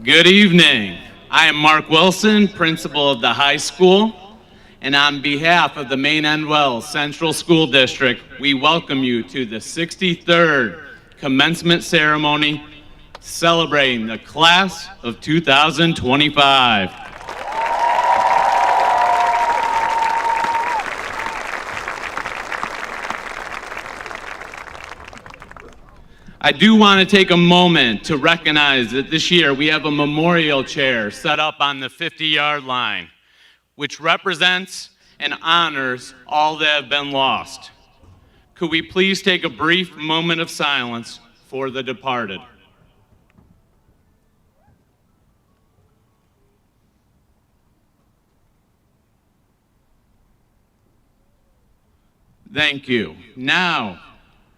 Good evening. I am Mark Wilson, principal of the high school, and on behalf of the Maine-Endwell Central School District, we welcome you to the 63rd commencement ceremony celebrating the class of 2025. I do want to take a moment to recognize that this year we have a memorial chair set up on the 50-yard line, which represents and honors all that have been lost. Could we please take a brief moment of silence for the departed? Thank you. Now,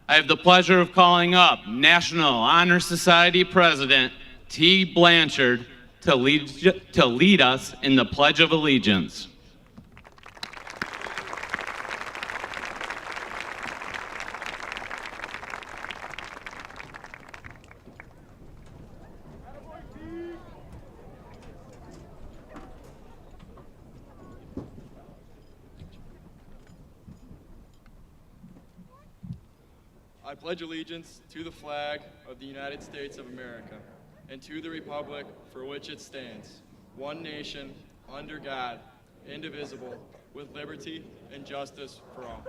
I have the pleasure of calling up National Honor Society President T. Blanchard to lead us in the Pledge of Allegiance. I pledge allegiance to the flag of the United States of America and to the republic for which it stands, one nation, under God, indivisible, with liberty and justice for all.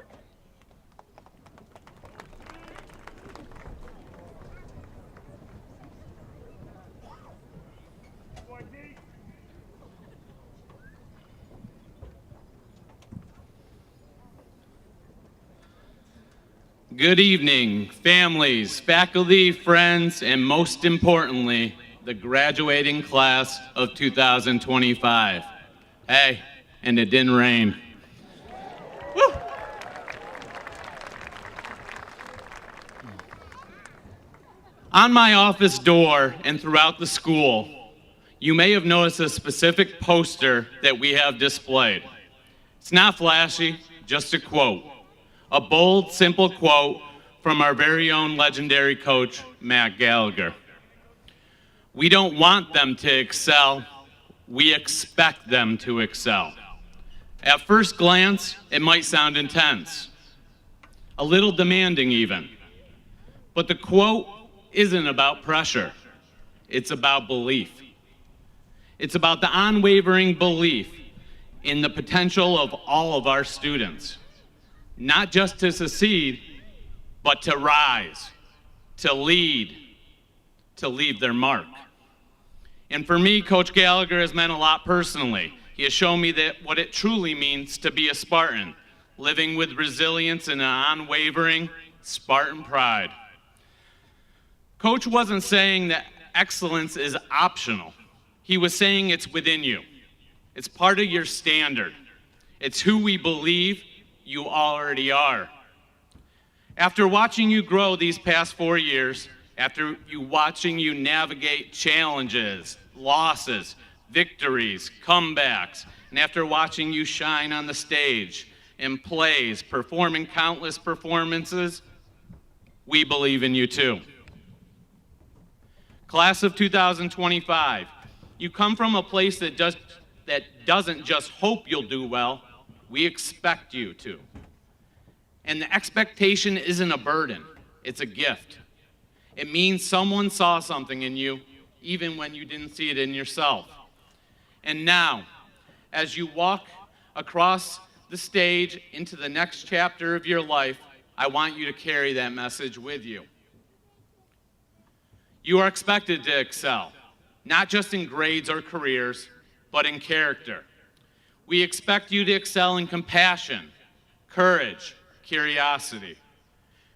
Good evening, families, faculty, friends, and most importantly, the graduating class of 2025. Hey, and it didn't rain. Woo. On my office door and throughout the school, you may have noticed a specific poster that we have displayed. It's not flashy, just a quote. A bold, simple quote from our very own legendary coach, Matt Gallagher. We don't want them to excel, we expect them to excel. At first glance, it might sound intense, a little demanding even. But the quote isn't about pressure, it's about belief. It's about the unwavering belief in the potential of all of our students. Not just to succeed, but to rise, to lead, to leave their mark. And for me, Coach Gallagher has meant a lot personally. He has shown me that what it truly means to be a Spartan, living with resilience and an unwavering Spartan pride. Coach wasn't saying that excellence is optional. He was saying it's within you. It's part of your standard. It's who we believe you already are. After watching you grow these past 4 years, after watching you navigate challenges, losses, victories, comebacks, and after watching you shine on the stage, in plays, performing countless performances, we believe in you too. Class of 2025, you come from a place that doesn't just hope you'll do well, we expect you to. And the expectation isn't a burden, it's a gift. It means someone saw something in you, even when you didn't see it in yourself. And now, as you walk across the stage into the next chapter of your life, I want you to carry that message with you. You are expected to excel, not just in grades or careers, but in character. We expect you to excel in compassion, courage, curiosity.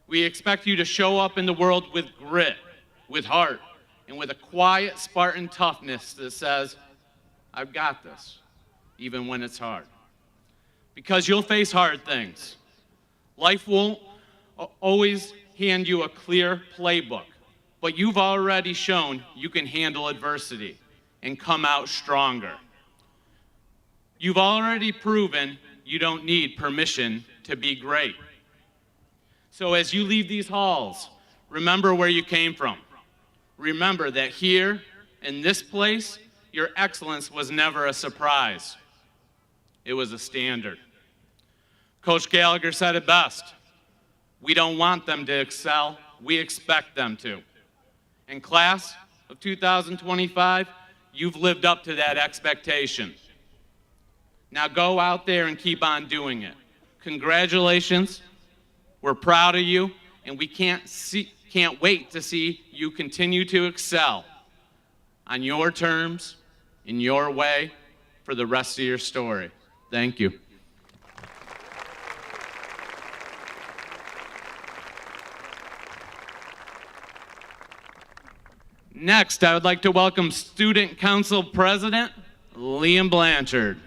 We expect you to show up in the world with grit, with heart, and with a quiet Spartan toughness that says, I've got this, even when it's hard. Because you'll face hard things. Life won't always hand you a clear playbook, but you've already shown you can handle adversity and come out stronger. You've already proven you don't need permission to be great. So as you leave these halls, remember where you came from. Remember that here in this place, your excellence was never a surprise. It was a standard. Coach Gallagher said it best. We don't want them to excel, we expect them to. In class of 2025, you've lived up to that expectation. Now go out there and keep on doing it. Congratulations, we're proud of you, and we can't wait to see you continue to excel on your terms, in your way, for the rest of your story. Thank you. Next, I would like to welcome Student Council President Liam Blanchard.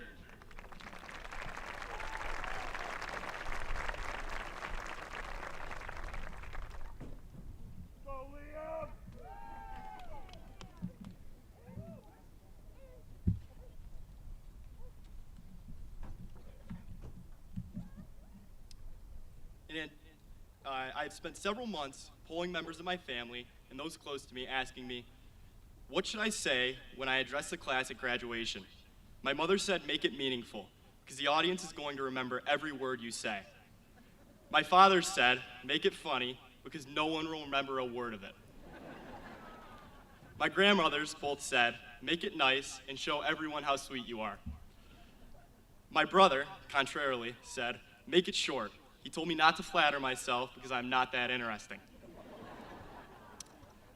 I've spent several months polling members of my family and those close to me asking me, what should I say when I address the class at graduation? My mother said, make it meaningful, because the audience is going to remember every word you say. My father said, make it funny, because no one will remember a word of it. My grandmothers both said, make it nice and show everyone how sweet you are. My brother, contrarily, said, make it short. He told me not to flatter myself because I'm not that interesting.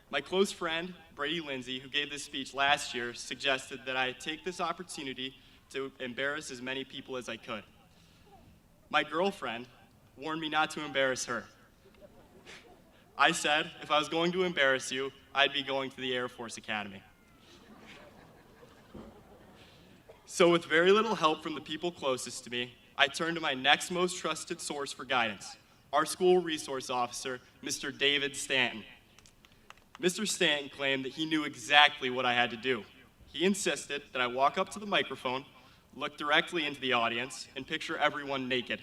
My close friend, Brady Lindsay, who gave this speech last year, suggested that I take this opportunity to embarrass as many people as I could. My girlfriend warned me not to embarrass her. I said, if I was going to embarrass you, I'd be going to the Air Force Academy. So with very little help from the people closest to me, I turned to my next most trusted source for guidance, our school resource officer, Mr. David Stanton. Mr. Stanton claimed that he knew exactly what I had to do. He insisted that I walk up to the microphone, look directly into the audience, and picture everyone naked.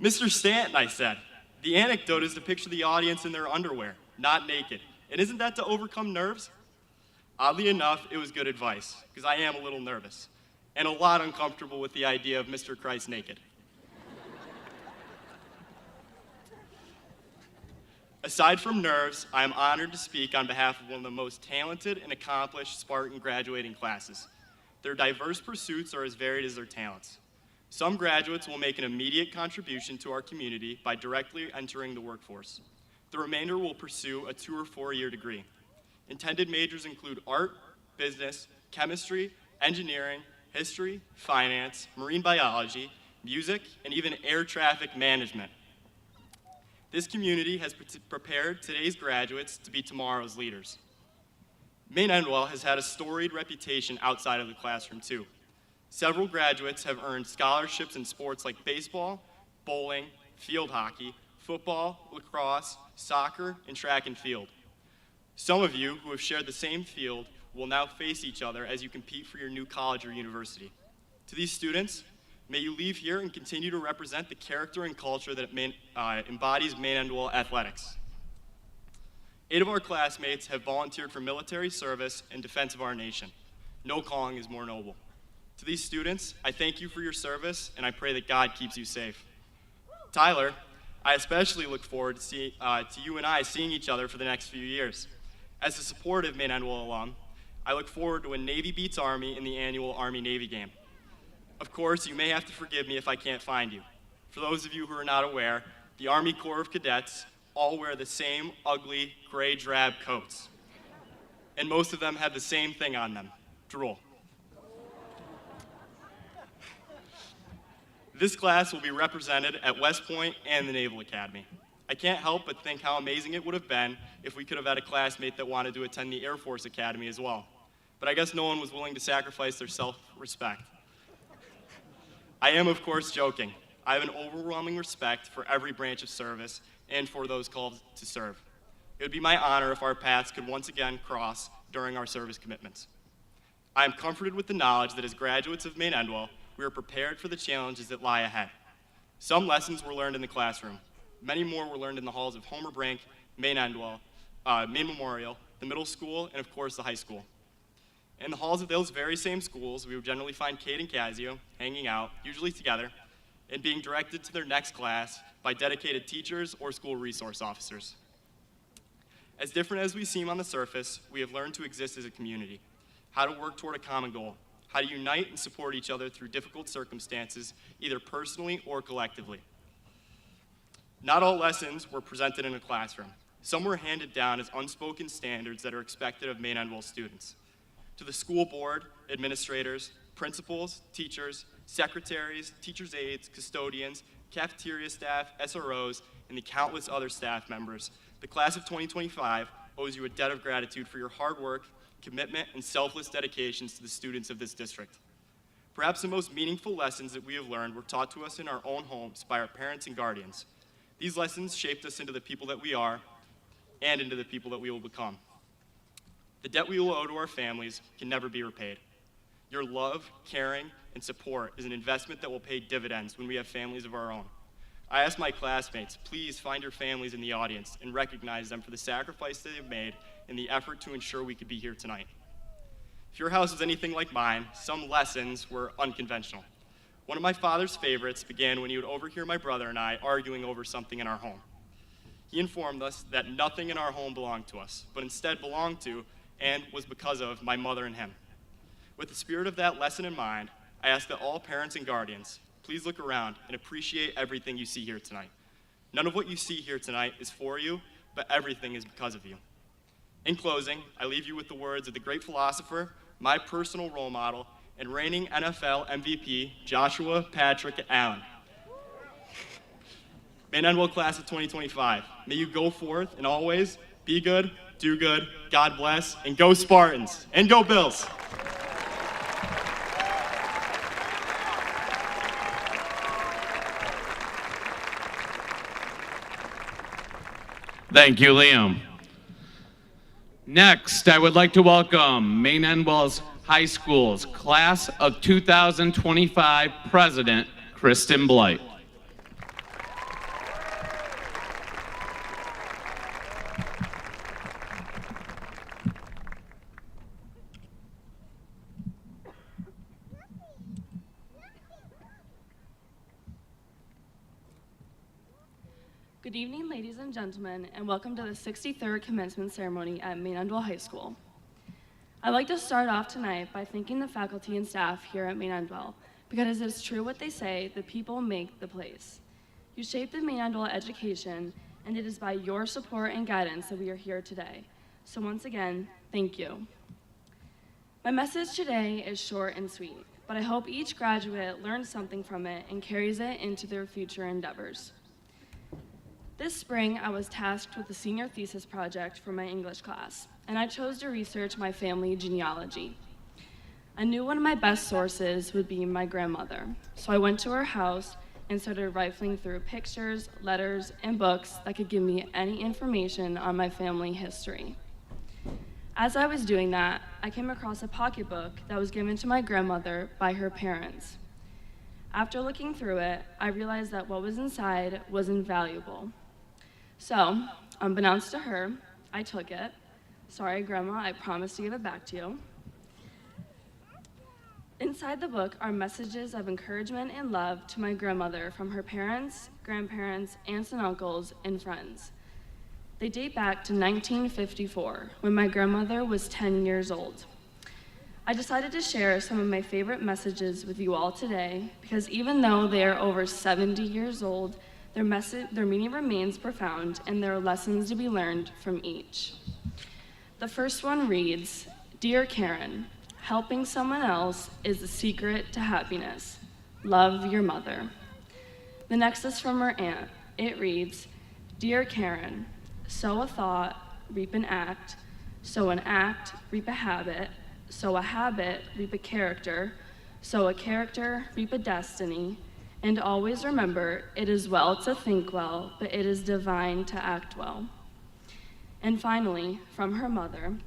Mr. Stanton, I said, the anecdote is to picture the audience in their underwear, not naked. And isn't that to overcome nerves? Oddly enough, it was good advice, because I am a little nervous, and a lot uncomfortable with the idea of Mr. Christ naked. Aside from nerves, I am honored to speak on behalf of one of the most talented and accomplished Spartan graduating classes. Their diverse pursuits are as varied as their talents. Some graduates will make an immediate contribution to our community by directly entering the workforce. The remainder will pursue a 2- or 4-year degree. Intended majors include art, business, chemistry, engineering, history, finance, marine biology, music, and even air traffic management. This community has prepared today's graduates to be tomorrow's leaders. Maine-Endwell has had a storied reputation outside of the classroom too. Several graduates have earned scholarships in sports like baseball, bowling, field hockey, football, lacrosse, soccer, and track and field. Some of you who have shared the same field will now face each other as you compete for your new college or university. To these students, may you leave here and continue to represent the character and culture that embodies Maine-Endwell athletics. 8 of our classmates have volunteered for military service and defense of our nation. No calling is more noble. To these students, I thank you for your service, and I pray that God keeps you safe. Tyler, I especially look forward to you and I seeing each other for the next few years. As a supportive Maine-Endwell alum, I look forward to when Navy beats Army in the annual Army-Navy game. Of course, you may have to forgive me if I can't find you. For those of you who are not aware, the Army Corps of Cadets all wear the same ugly gray drab coats. And most of them have the same thing on them, drool. This class will be represented at West Point and the Naval Academy. I can't help but think how amazing it would have been if we could have had a classmate that wanted to attend the Air Force Academy as well. But I guess no one was willing to sacrifice their self-respect. I am, of course, joking. I have an overwhelming respect for every branch of service and for those called to serve. It would be my honor if our paths could once again cross during our service commitments. I am comforted with the knowledge that as graduates of Maine-Endwell, we are prepared for the challenges that lie ahead. Some lessons were learned in the classroom. Many more were learned in the halls of Homer Brink, Maine-Endwell, Maine Memorial, the middle school, and of course the high school. In the halls of those very same schools, we would generally find Kate and Casio hanging out, usually together, and being directed to their next class by dedicated teachers or school resource officers. As different as we seem on the surface, we have learned to exist as a community, how to work toward a common goal, how to unite and support each other through difficult circumstances, either personally or collectively. Not all lessons were presented in a classroom. Some were handed down as unspoken standards that are expected of Maine-Endwell students. To the school board, administrators, principals, teachers, secretaries, teachers' aides, custodians, cafeteria staff, SROs, and the countless other staff members, the class of 2025 owes you a debt of gratitude for your hard work, commitment, and selfless dedications to the students of this district. Perhaps the most meaningful lessons that we have learned were taught to us in our own homes by our parents and guardians. These lessons shaped us into the people that we are and into the people that we will become. The debt we will owe to our families can never be repaid. Your love, caring, and support is an investment that will pay dividends when we have families of our own. I ask my classmates, please find your families in the audience and recognize them for the sacrifice they have made and the effort to ensure we could be here tonight. If your house is anything like mine, some lessons were unconventional. One of my father's favorites began when he would overhear my brother and I arguing over something in our home. He informed us that nothing in our home belonged to us, but instead belonged to and was because of my mother and him. With the spirit of that lesson in mind, I ask that all parents and guardians please look around and appreciate everything you see here tonight. None of what you see here tonight is for you, but everything is because of you. In closing, I leave you with the words of the great philosopher, my personal role model, and reigning NFL MVP, Joshua Patrick Allen. Maine-Endwell class of 2025, may you go forth and always be good, do good, God bless, and go Spartans, and go Bills. Thank you, Liam. Next, I would like to welcome Maine-Endwell's High School's Class of 2025 President, Kristen Blight. Good evening, ladies and gentlemen, and welcome to the 63rd commencement ceremony at Maine-Endwell High School. I'd like to start off tonight by thanking the faculty and staff here at Maine-Endwell, because it is true what they say, the people make the place. You shaped the Maine-Endwell education, and it is by your support and guidance that we are here today. So once again, thank you. My message today is short and sweet, but I hope each graduate learns something from it and carries it into their future endeavors. This spring, I was tasked with a senior thesis project for my English class, and I chose to research my family genealogy. I knew one of my best sources would be my grandmother, so I went to her house and started rifling through pictures, letters, and books that could give me any information on my family history. As I was doing that, I came across a pocketbook that was given to my grandmother by her parents. After looking through it, I realized that what was inside was invaluable. So, unbeknownst to her, I took it. Sorry, Grandma, I promised to give it back to you. Inside the book are messages of encouragement and love to my grandmother from her parents, grandparents, aunts and uncles, and friends. They date back to 1954, when my grandmother was 10 years old. I decided to share some of my favorite messages with you all today because even though they are over 70 years old, their meaning remains profound and there are lessons to be learned from each. The first one reads, "Dear Karen, helping someone else is the secret to happiness. Love your mother." The next is from her aunt. It reads, "Dear Karen, sow a thought, reap an act, sow an act, reap a habit, sow a habit, reap a character, sow a character, reap a destiny, and always remember, it is well to think well, but it is divine to act well." And finally, from her mother,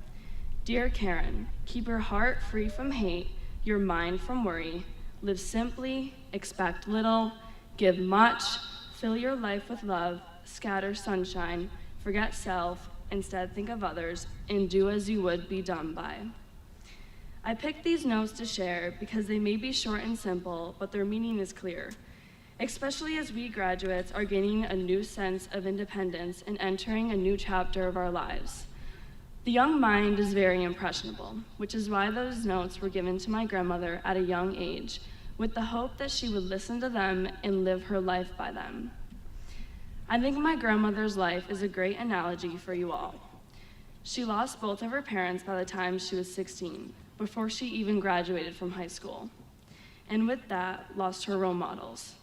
"Dear Karen, keep your heart free from hate, your mind from worry, live simply, expect little, give much, fill your life with love, scatter sunshine, forget self, instead think of others, and do as you would be done by. I picked these notes to share because they may be short and simple, but their meaning is clear, especially as we graduates are gaining a new sense of independence and entering a new chapter of our lives. The young mind is very impressionable, which is why those notes were given to my grandmother at a young age, with the hope that she would listen to them and live her life by them. I think my grandmother's life is a great analogy for you all. She lost both of her parents by the time she was 16, before she even graduated from high school, and with that, lost her role models.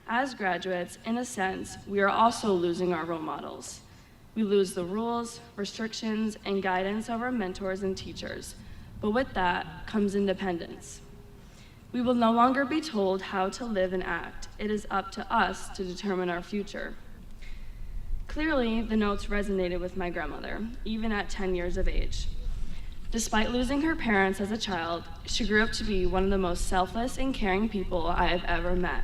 As graduates, in a sense, we are also losing our role models. We lose the rules, restrictions, and guidance of our mentors and teachers, but with that comes independence. We will no longer be told how to live and act. It is up to us to determine our future. Clearly, the notes resonated with my grandmother, even at 10 years of age. Despite losing her parents as a child, she grew up to be one of the most selfless and caring people I have ever met.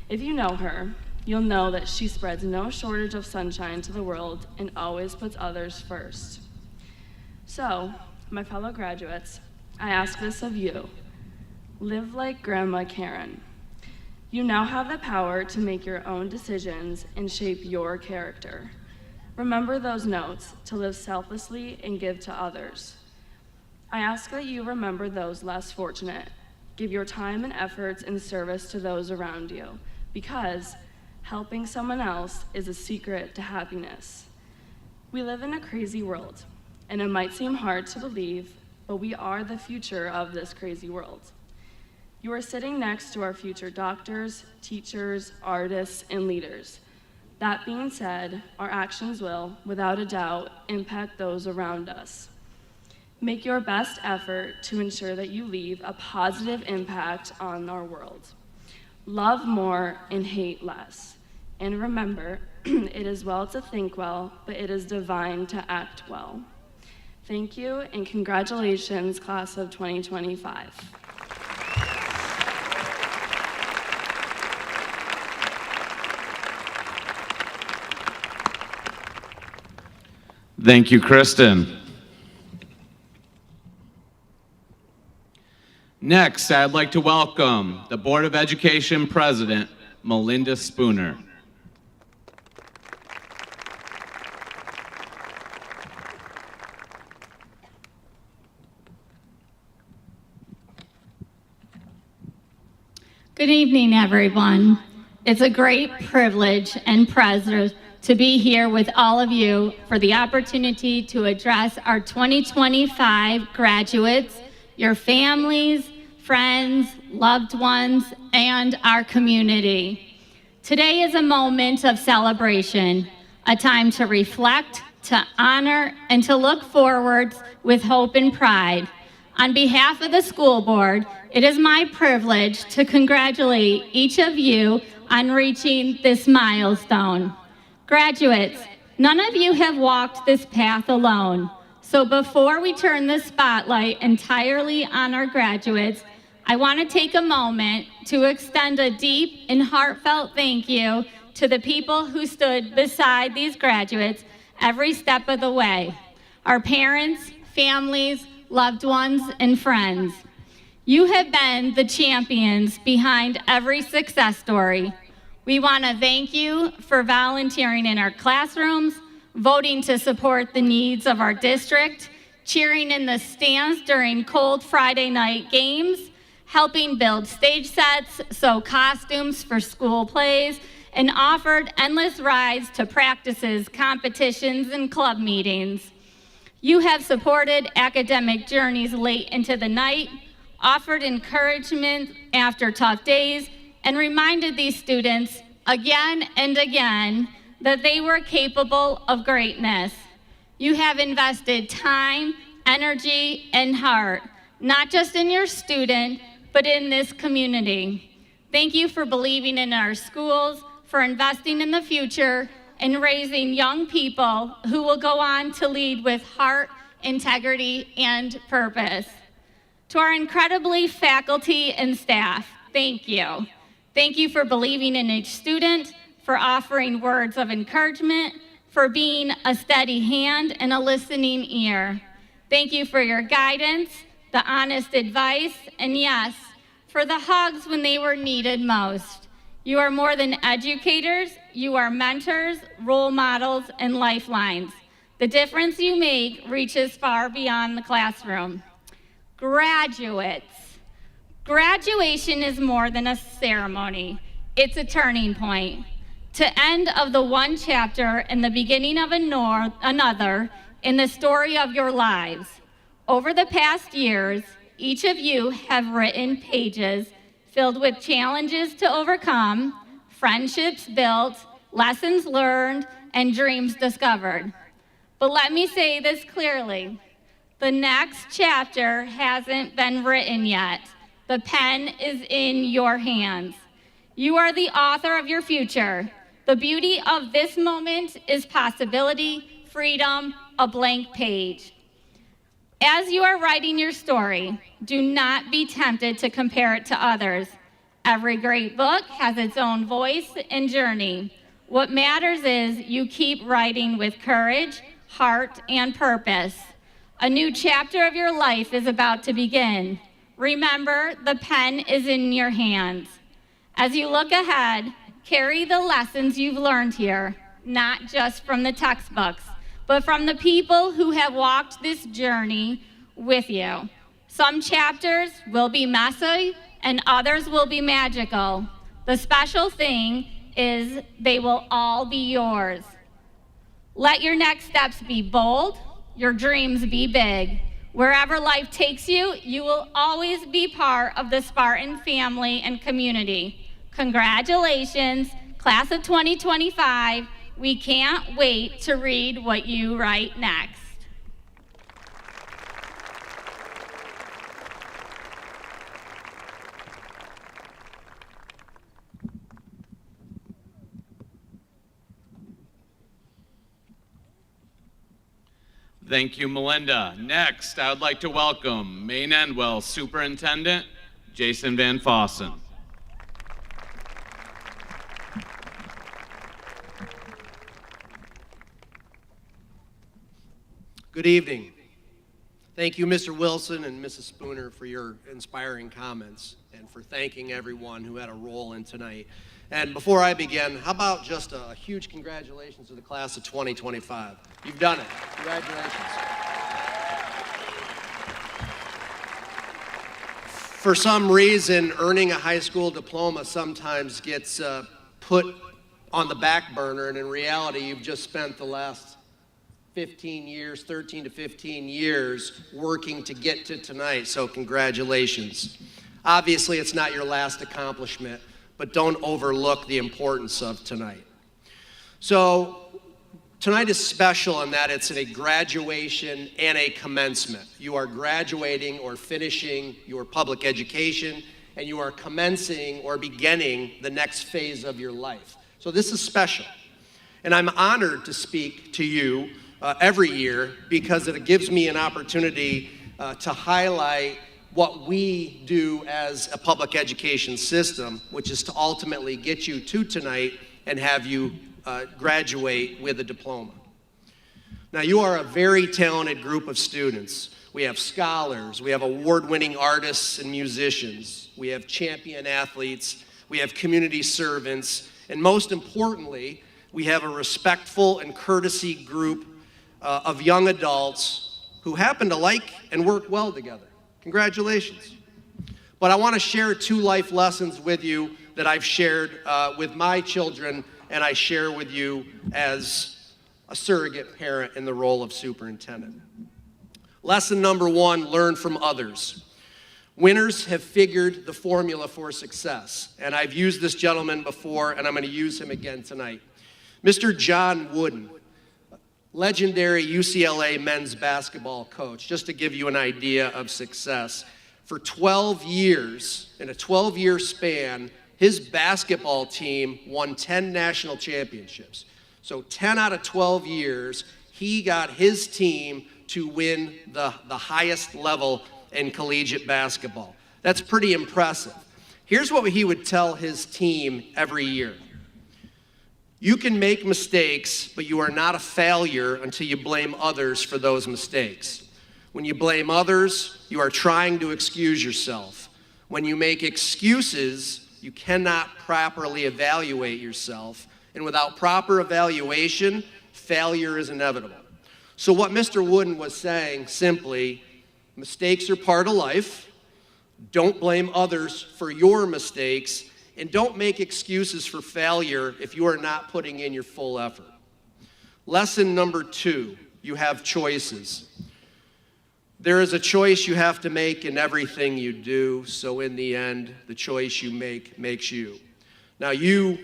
If you know her, you'll know that she spreads no shortage of sunshine to the world and always puts others first. So, my fellow graduates, I ask this of you. Live like Grandma Karen. You now have the power to make your own decisions and shape your character. Remember those notes, to live selflessly and give to others. I ask that you remember those less fortunate. Give your time and efforts in service to those around you, because helping someone else is a secret to happiness. We live in a crazy world, and it might seem hard to believe, but we are the future of this crazy world. You are sitting next to our future doctors, teachers, artists, and leaders. That being said, our actions will, without a doubt, impact those around us. Make your best effort to ensure that you leave a positive impact on our world. Love more and hate less. And remember, it is well to think well, but it is divine to act well. Thank you, and congratulations, class of 2025. Thank you, Kristen. Next, I'd like to welcome the Board of Education President, Melinda Spooner. Good evening, everyone. It's a great privilege and pleasure to be here with all of you for the opportunity to address our 2025 graduates, your families, friends, loved ones, and our community. Today is a moment of celebration, a time to reflect, to honor, and to look forward with hope and pride. On behalf of the school board, it is my privilege to congratulate each of you on reaching this milestone. Graduates, none of you have walked this path alone. So before we turn the spotlight entirely on our graduates, I want to take a moment to extend a deep and heartfelt thank you to the people who stood beside these graduates every step of the way. Our parents, families, loved ones, and friends. You have been the champions behind every success story. We want to thank you for volunteering in our classrooms, voting to support the needs of our district, cheering in the stands during cold Friday night games, helping build stage sets, sew costumes for school plays, and offered endless rides to practices, competitions, and club meetings. You have supported academic journeys late into the night, offered encouragement after tough days, and reminded these students again and again that they were capable of greatness. You have invested time, energy, and heart, not just in your student, but in this community. Thank you for believing in our schools, for investing in the future, and raising young people who will go on to lead with heart, integrity, and purpose. To our incredibly faculty and staff, thank you. Thank you for believing in each student, for offering words of encouragement, for being a steady hand and a listening ear. Thank you for your guidance, the honest advice, and yes, for the hugs when they were needed most. You are more than educators, you are mentors, role models, and lifelines. The difference you make reaches far beyond the classroom. Graduates. Graduation is more than a ceremony. It's a turning point. To end of the one chapter and the beginning of another in the story of your lives. Over the past years, each of you have written pages filled with challenges to overcome, friendships built, lessons learned, and dreams discovered. But let me say this clearly. The next chapter hasn't been written yet. The pen is in your hands. You are the author of your future. The beauty of this moment is possibility, freedom, a blank page. As you are writing your story, do not be tempted to compare it to others. Every great book has its own voice and journey. What matters is you keep writing with courage, heart, and purpose. A new chapter of your life is about to begin. Remember, the pen is in your hands. As you look ahead, carry the lessons you've learned here, not just from the textbooks, but from the people who have walked this journey with you. Some chapters will be messy and others will be magical. The special thing is they will all be yours. Let your next steps be bold, your dreams be big. Wherever life takes you, you will always be part of the Spartan family and community. Congratulations, class of 2025. We can't wait to read what you write next. Thank you, Melinda. Next, I would like to welcome Maine-Endwell Superintendent Jason Van Fossen. Good evening. Thank you, Mr. Wilson and Mrs. Spooner, for your inspiring comments and for thanking everyone who had a role in tonight. And before I begin, how about just a huge congratulations to the class of 2025. You've done it. Congratulations. For some reason, earning a high school diploma sometimes gets put on the back burner, and in reality, you've just spent the last 15 years, 13 to 15 years working to get to tonight, so congratulations. Obviously, it's not your last accomplishment, but don't overlook the importance of tonight. So tonight is special in that it's a graduation and a commencement. You are graduating or finishing your public education, and you are commencing or beginning the next phase of your life. So this is special. And I'm honored to speak to you every year because it gives me an opportunity to highlight what we do as a public education system, which is to ultimately get you to tonight and have you graduate with a diploma. Now, you are a very talented group of students. We have scholars, we have award-winning artists and musicians, we have champion athletes, we have community servants, and most importantly, we have a respectful and courtesy group of young adults who happen to like and work well together. Congratulations. But I want to share 2 life lessons with you that I've shared with my children and I share with you as a surrogate parent in the role of superintendent. Lesson number 1, learn from others. Winners have figured the formula for success, and I've used this gentleman before and I'm going to use him again tonight. Mr. John Wooden, legendary UCLA men's basketball coach, just to give you an idea of success. For 12 years, in a 12-year span, his basketball team won 10 national championships. So 10 out of 12 years, he got his team to win the highest level in collegiate basketball. That's pretty impressive. Here's what he would tell his team every year. You can make mistakes, but you are not a failure until you blame others for those mistakes. When you blame others, you are trying to excuse yourself. When you make excuses, you cannot properly evaluate yourself. And without proper evaluation, failure is inevitable. So what Mr. Wooden was saying simply, mistakes are part of life. Don't blame others for your mistakes, and don't make excuses for failure if you are not putting in your full effort. Lesson number 2, you have choices. There is a choice you have to make in everything you do, so in the end, the choice you make makes you. Now you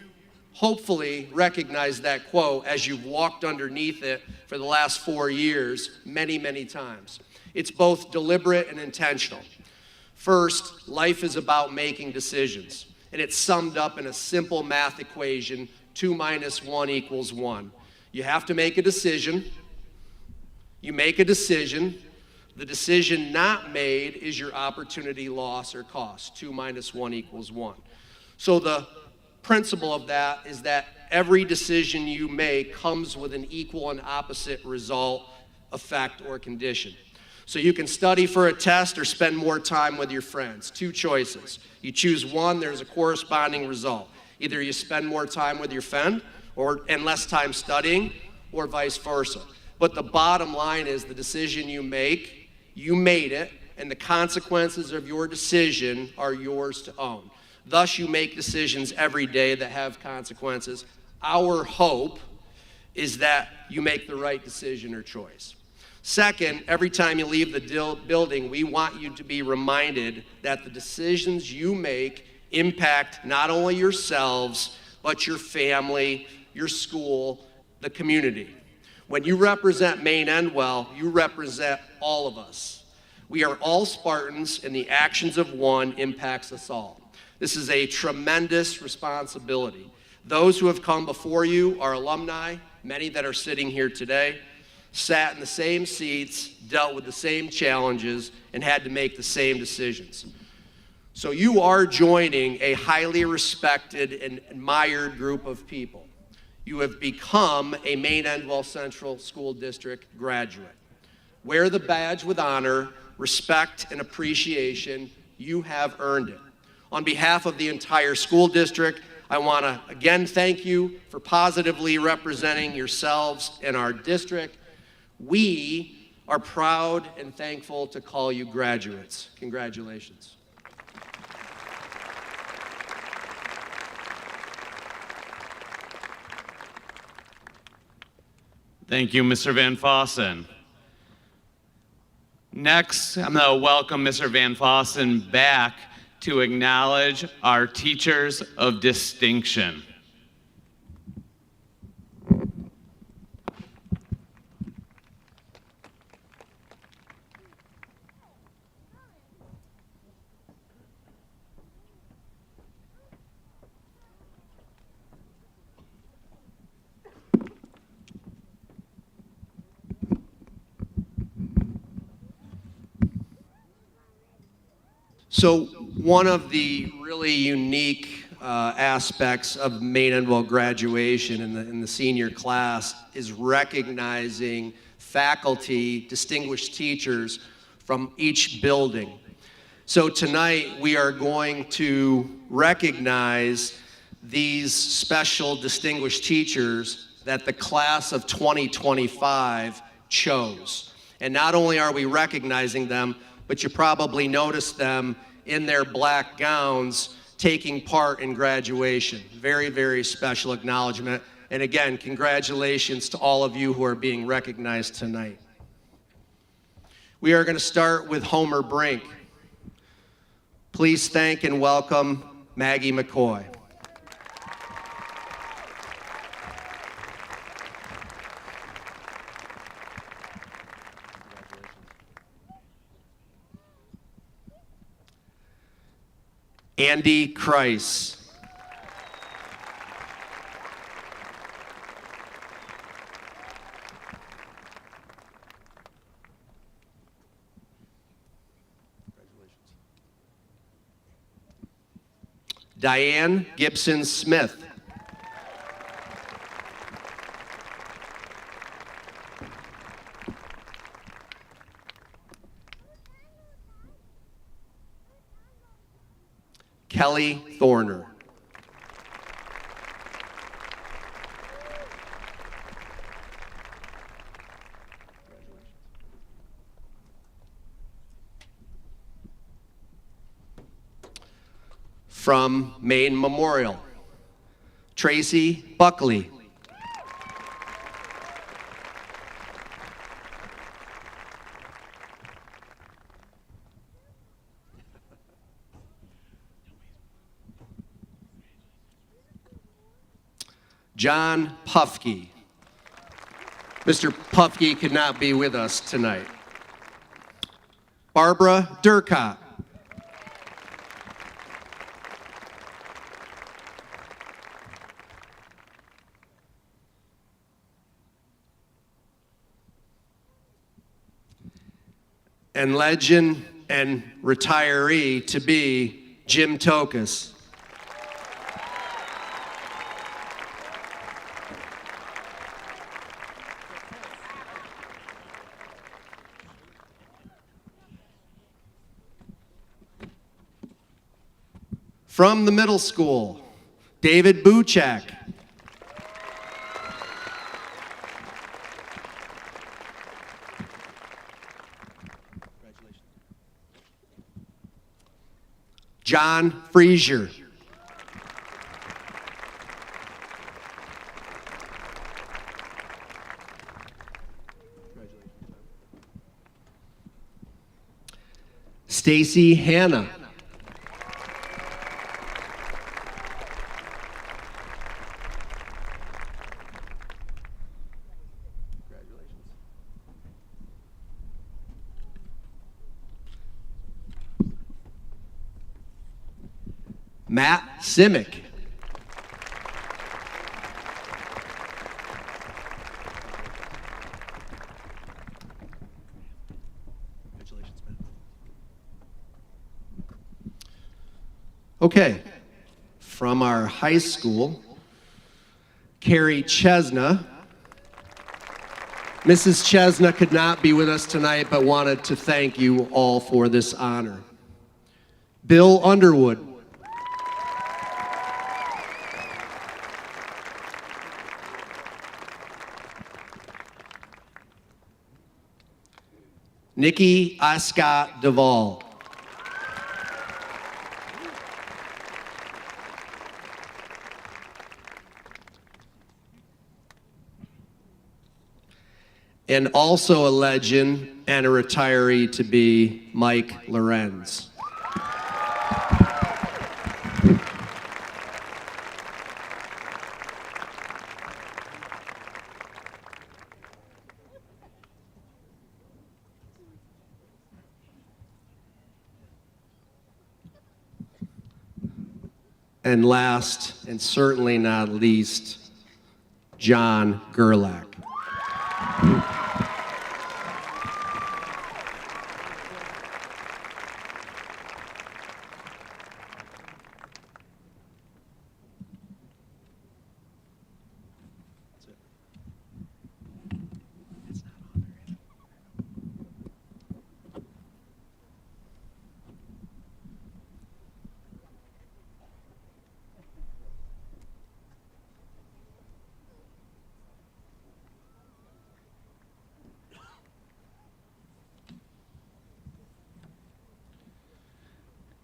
hopefully recognize that quote as you've walked underneath it for the last 4 years many, many times. It's both deliberate and intentional. First, life is about making decisions, and it's summed up in a simple math equation, 2 minus 1 equals 1. You have to make a decision. You make a decision. The decision not made is your opportunity loss or cost. 2 minus 1 equals 1. So the principle of that is that every decision you make comes with an equal and opposite result, effect, or condition. So you can study for a test or spend more time with your friends. 2 choices. You choose one, there's a corresponding result. Either you spend more time with your friend and less time studying, or vice versa. But the bottom line is the decision you make, you made it, and the consequences of your decision are yours to own. Thus, you make decisions every day that have consequences. Our hope is that you make the right decision or choice. Second, every time you leave the building, we want you to be reminded that the decisions you make impact not only yourselves, but your family, your school, the community. When you represent Maine-Endwell, you represent all of us. We are all Spartans, and the actions of one impacts us all. This is a tremendous responsibility. Those who have come before you are alumni, many that are sitting here today, sat in the same seats, dealt with the same challenges, and had to make the same decisions. So you are joining a highly respected and admired group of people. You have become a Maine-Endwell Central School District graduate. Wear the badge with honor, respect, and appreciation. You have earned it. On behalf of the entire school district, I want to again thank you for positively representing yourselves in our district. We are proud and thankful to call you graduates. Congratulations. Thank you, Mr. Van Fossen. Next, I'm going to welcome Mr. Van Fossen back to acknowledge our teachers of distinction. So one of the really unique aspects of Maine-Endwell graduation in the senior class is recognizing faculty, distinguished teachers from each building. So tonight we are going to recognize these special distinguished teachers that the class of 2025 chose. And not only are we recognizing them, but you probably noticed them in their black gowns taking part in graduation. Very, very special acknowledgement. And again, congratulations to all of you who are being recognized tonight. We are going to start with Homer Brink. Please thank and welcome Maggie McCoy. Andy Kreis. Diane Gibson Smith. Kelly Thorner. From Maine Memorial, Tracy Buckley. John Pufke. Mr. Pufke could not be with us tonight. Barbara Durkott. And legend and retiree to be Jim Tokus. From the middle school, David Buchak. John Frazier. Stacy Hanna. Matt Simic. Congratulations, Matt. Okay, from our high school, Carrie Chesna. Mrs. Chesna could not be with us tonight, but wanted to thank you all for this honor. Bill Underwood. Nikki Ascott Duvall. And also a legend and a retiree to be Mike Lorenz. And last, and certainly not least, John Gerlach.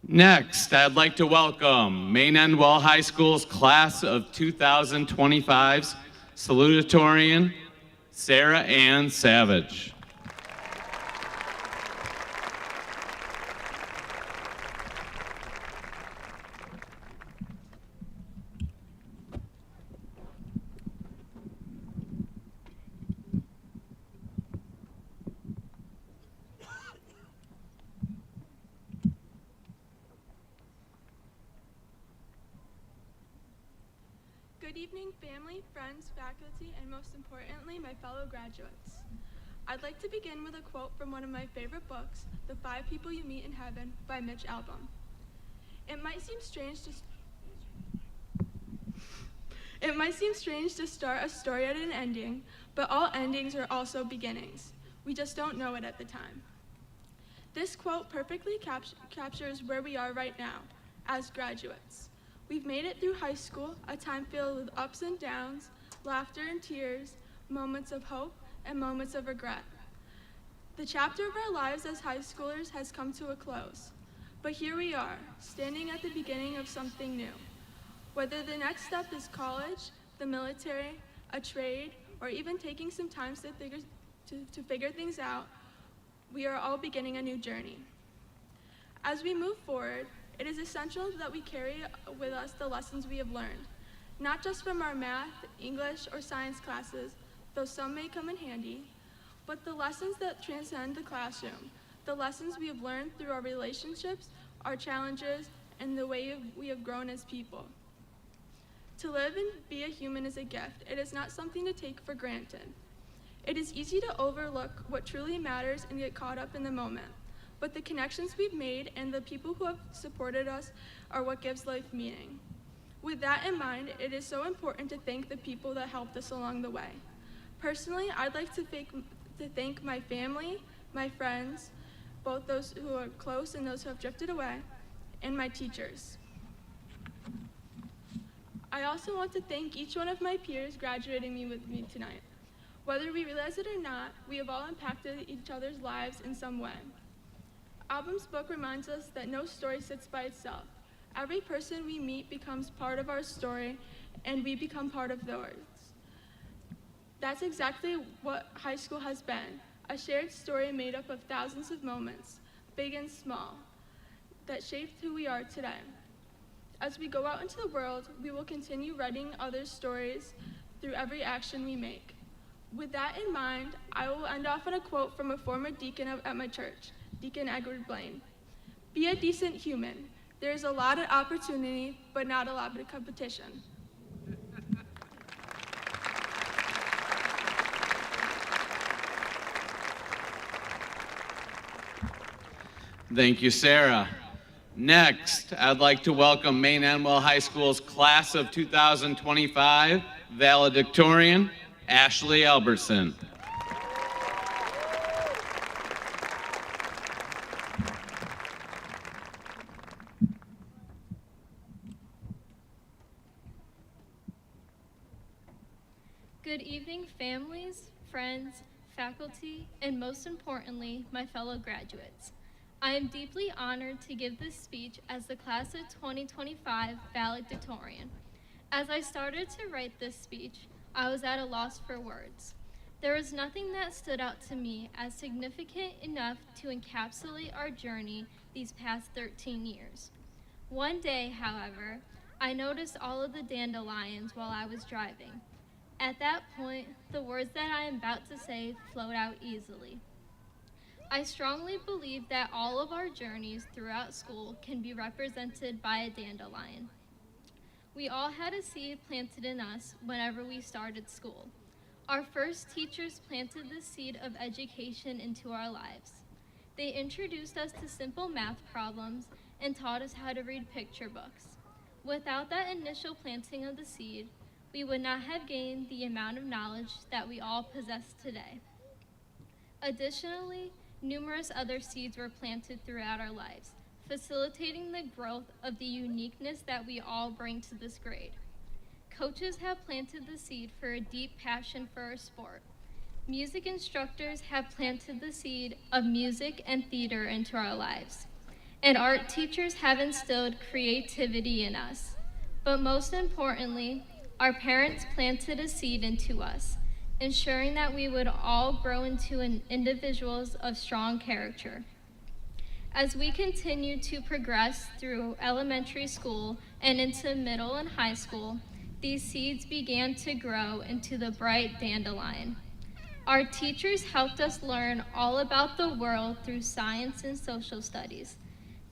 Next, I'd like to welcome Maine-Endwell High School's class of 2025's salutatorian, Sarah Ann Savage. Good evening, family, friends, faculty, and most importantly, my fellow graduates. I'd like to begin with a quote from one of my favorite books, The 5 People You Meet in Heaven by Mitch Albom. It might seem strange to start a story at an ending, but all endings are also beginnings. We just don't know it at the time. This quote perfectly captures where we are right now. as graduates. We've made it through high school, a time filled with ups and downs, laughter and tears, moments of hope, and moments of regret. The chapter of our lives as high schoolers has come to a close, but here we are, standing at the beginning of something new. Whether the next step is college, the military, a trade, or even taking some time to figure things out, we are all beginning a new journey. As we move forward, it is essential that we carry with us the lessons we have learned, not just from our math, English, or science classes, though some may come in handy, but the lessons that transcend the classroom, the lessons we have learned through our relationships, our challenges, and the way we have grown as people. To live and be a human is a gift. It is not something to take for granted. It is easy to overlook what truly matters and get caught up in the moment. But the connections we've made and the people who have supported us are what gives life meaning. With that in mind, it is so important to thank the people that helped us along the way. Personally, I'd like to thank my family, my friends, both those who are close and those who have drifted away, and my teachers. I also want to thank each one of my peers graduating with me tonight. Whether we realize it or not, we have all impacted each other's lives in some way. Album's book reminds us that no story sits by itself. Every person we meet becomes part of our story, and we become part of theirs. That's exactly what high school has been, a shared story made up of thousands of moments, big and small, that shaped who we are today. As we go out into the world, we will continue writing others' stories through every action we make. With that in mind, I will end off on a quote from a former deacon at my church, Deacon Edward Blaine. Be a decent human. There is a lot of opportunity, but not a lot of competition. Thank you, Sarah. Next, I'd like to welcome Maine-Endwell High School's class of 2025 valedictorian, Ashley Albertson. Good evening, families, friends, faculty, and most importantly, my fellow graduates. I am deeply honored to give this speech as the class of 2025 valedictorian. As I started to write this speech, I was at a loss for words. There was nothing that stood out to me as significant enough to encapsulate our journey these past 13 years. One day, however, I noticed all of the dandelions while I was driving. At that point, the words that I am about to say flowed out easily. I strongly believe that all of our journeys throughout school can be represented by a dandelion. We all had a seed planted in us whenever we started school. Our first teachers planted the seed of education into our lives. They introduced us to simple math problems and taught us how to read picture books. Without that initial planting of the seed, we would not have gained the amount of knowledge that we all possess today. Additionally, numerous other seeds were planted throughout our lives, facilitating the growth of the uniqueness that we all bring to this grade. Coaches have planted the seed for a deep passion for our sport. Music instructors have planted the seed of music and theater into our lives. And art teachers have instilled creativity in us. But most importantly, our parents planted a seed into us, ensuring that we would all grow into individuals of strong character. As we continue to progress through elementary school and into middle and high school, these seeds began to grow into the bright dandelion. Our teachers helped us learn all about the world through science and social studies.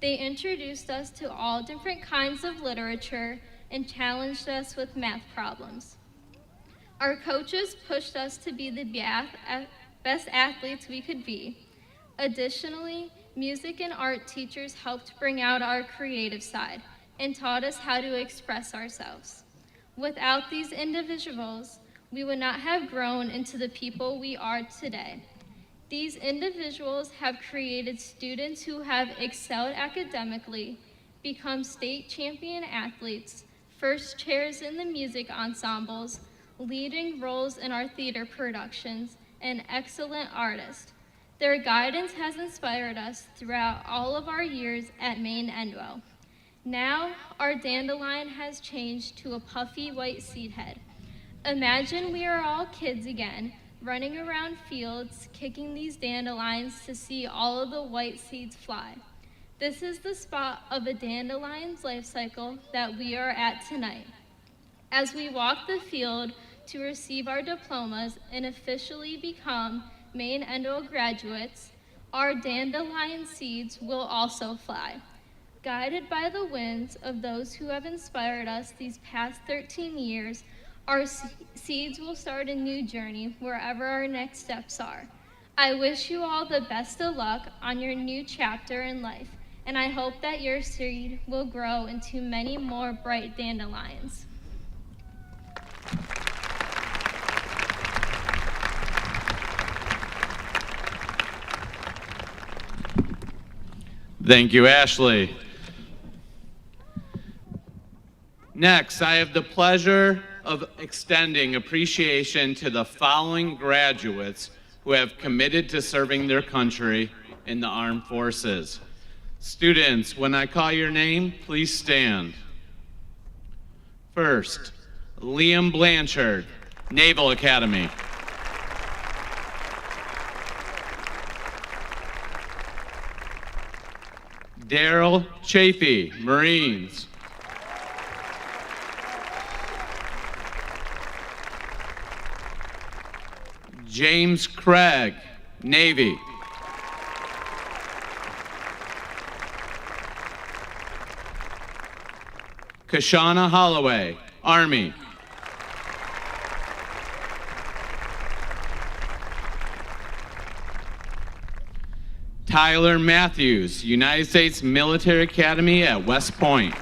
They introduced us to all different kinds of literature and challenged us with math problems. Our coaches pushed us to be the best athletes we could be. Additionally, music and art teachers helped bring out our creative side and taught us how to express ourselves. Without these individuals, we would not have grown into the people we are today. These individuals have created students who have excelled academically, become state champion athletes, first chairs in the music ensembles, leading roles in our theater productions, and excellent artists. Their guidance has inspired us throughout all of our years at Maine-Endwell. Now, our dandelion has changed to a puffy white seed head. Imagine we are all kids again, running around fields, kicking these dandelions to see all of the white seeds fly. This is the spot of a dandelion's life cycle that we are at tonight. As we walk the field to receive our diplomas and officially become Maine-Endwell graduates, our dandelion seeds will also fly. Guided by the winds of those who have inspired us these past 13 years, our seeds will start a new journey wherever our next steps are. I wish you all the best of luck on your new chapter in life, and I hope that your seed will grow into many more bright dandelions. Thank you, Ashley. Next, I have the pleasure of extending appreciation to the following graduates who have committed to serving their country in the armed forces. Students, when I call your name, please stand. First, Liam Blanchard, Naval Academy. Daryl Chafee, Marines. James Craig, Navy. Kashana Holloway, Army. Tyler Matthews, United States Military Academy at West Point.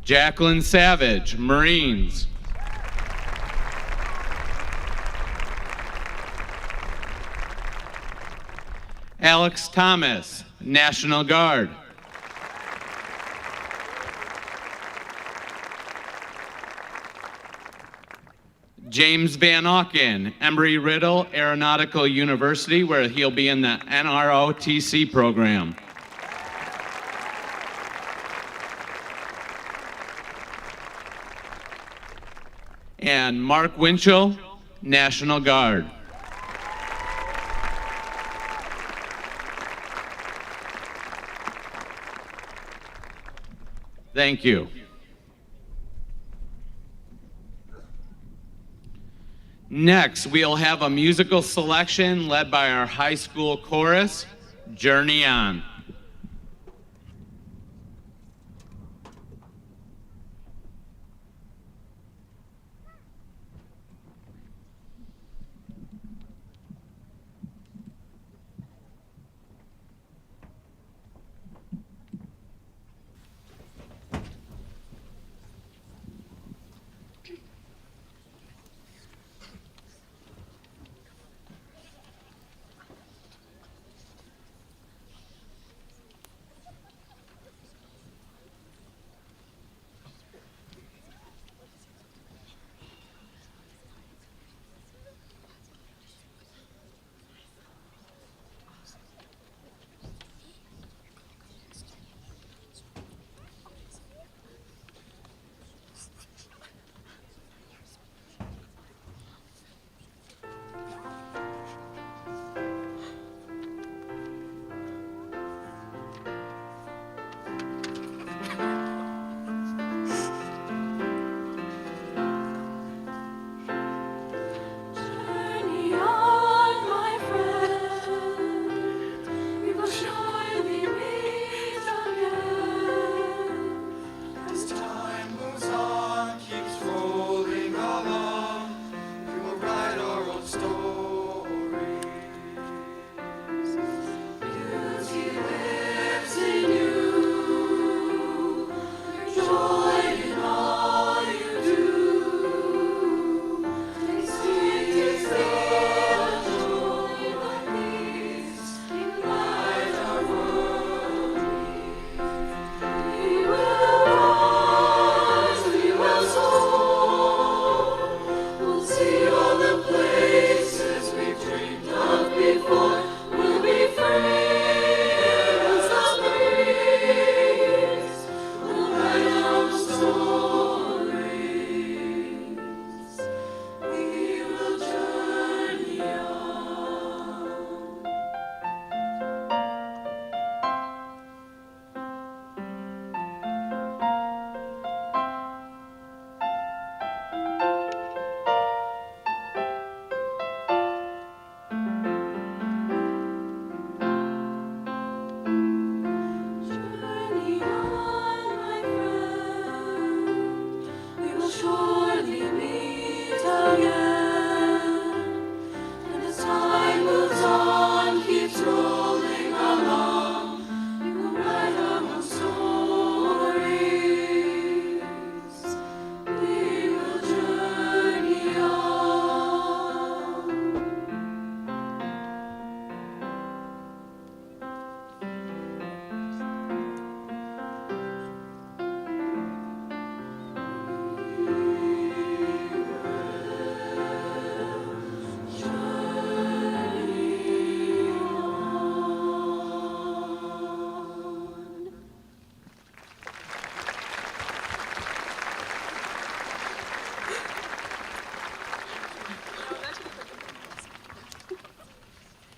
Jacqueline Savage, Marines. Alex Thomas, National Guard. James Van Auken, Embry-Riddle Aeronautical University, where he'll be in the NROTC program. And Mark Winchell, National Guard. Thank you. Next, we'll have a musical selection led by our high school chorus, Journey On.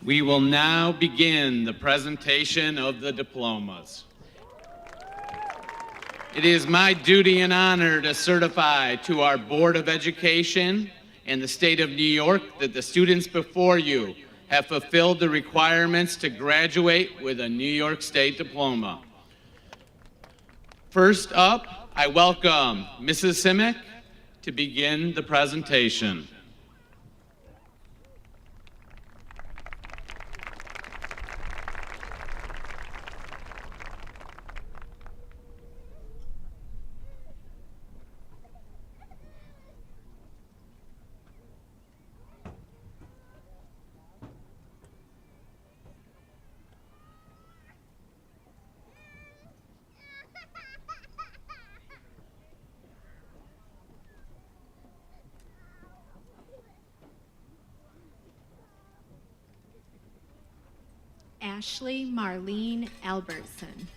We will now begin the presentation of the diplomas. It is my duty and honor to certify to our Board of Education and the State of New York that the students before you have fulfilled the requirements to graduate with a New York State diploma. First up, I welcome Mrs. Simic to begin the presentation. Ashley Marlene Albertson.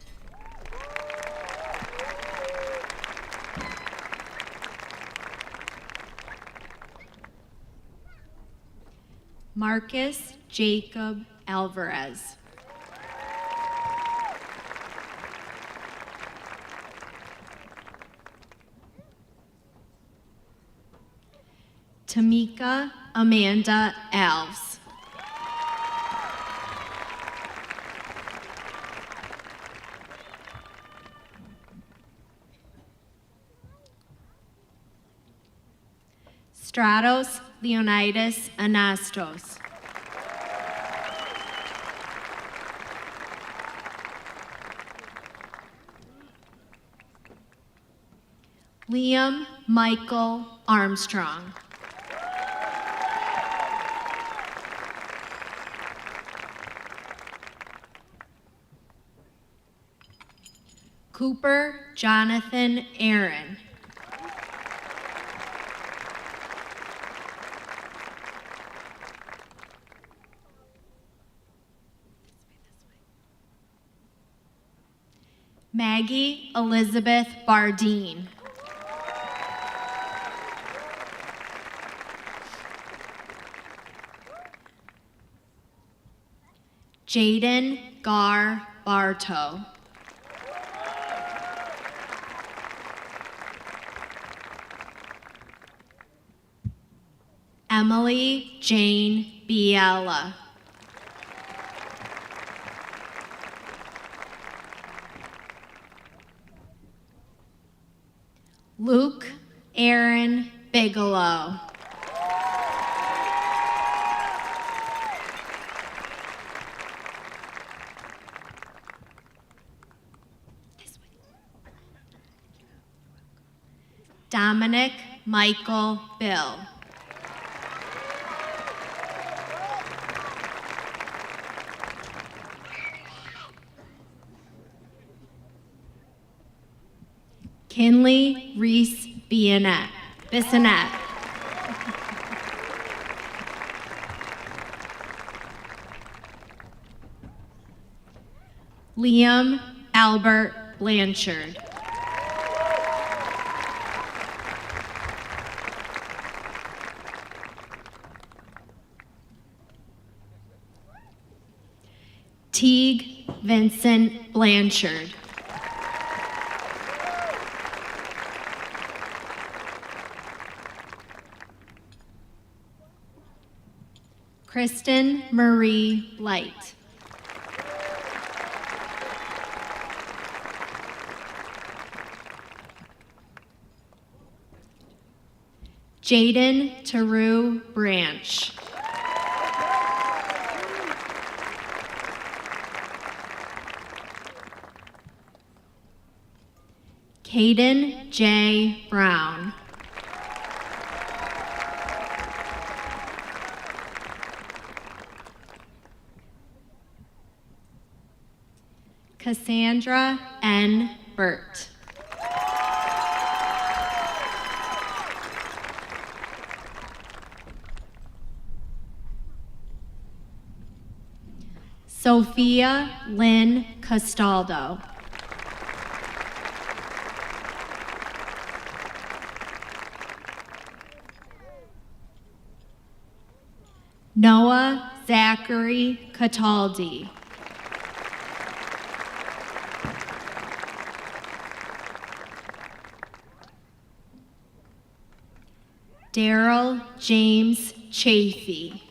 Marcus Jacob Alvarez. Tamika Amanda Alves. Stratos Leonidas Anastos. Liam Michael Armstrong. Cooper Jonathan Aaron. Maggie Elizabeth Bardeen. Jaden Gar Bartow. Emily Jane Biella. Luke Aaron Bigelow. Dominic Michael Bill. Kinley Reese Bissonette. Liam Albert Blanchard. Teague Vincent Blanchard. Kristen Marie Light. Jaden Taru Branch. Caden J. Brown. Cassandra N. Burt. Sophia Lynn Castaldo. Noah Zachary Cataldi. Daryl James Chafee.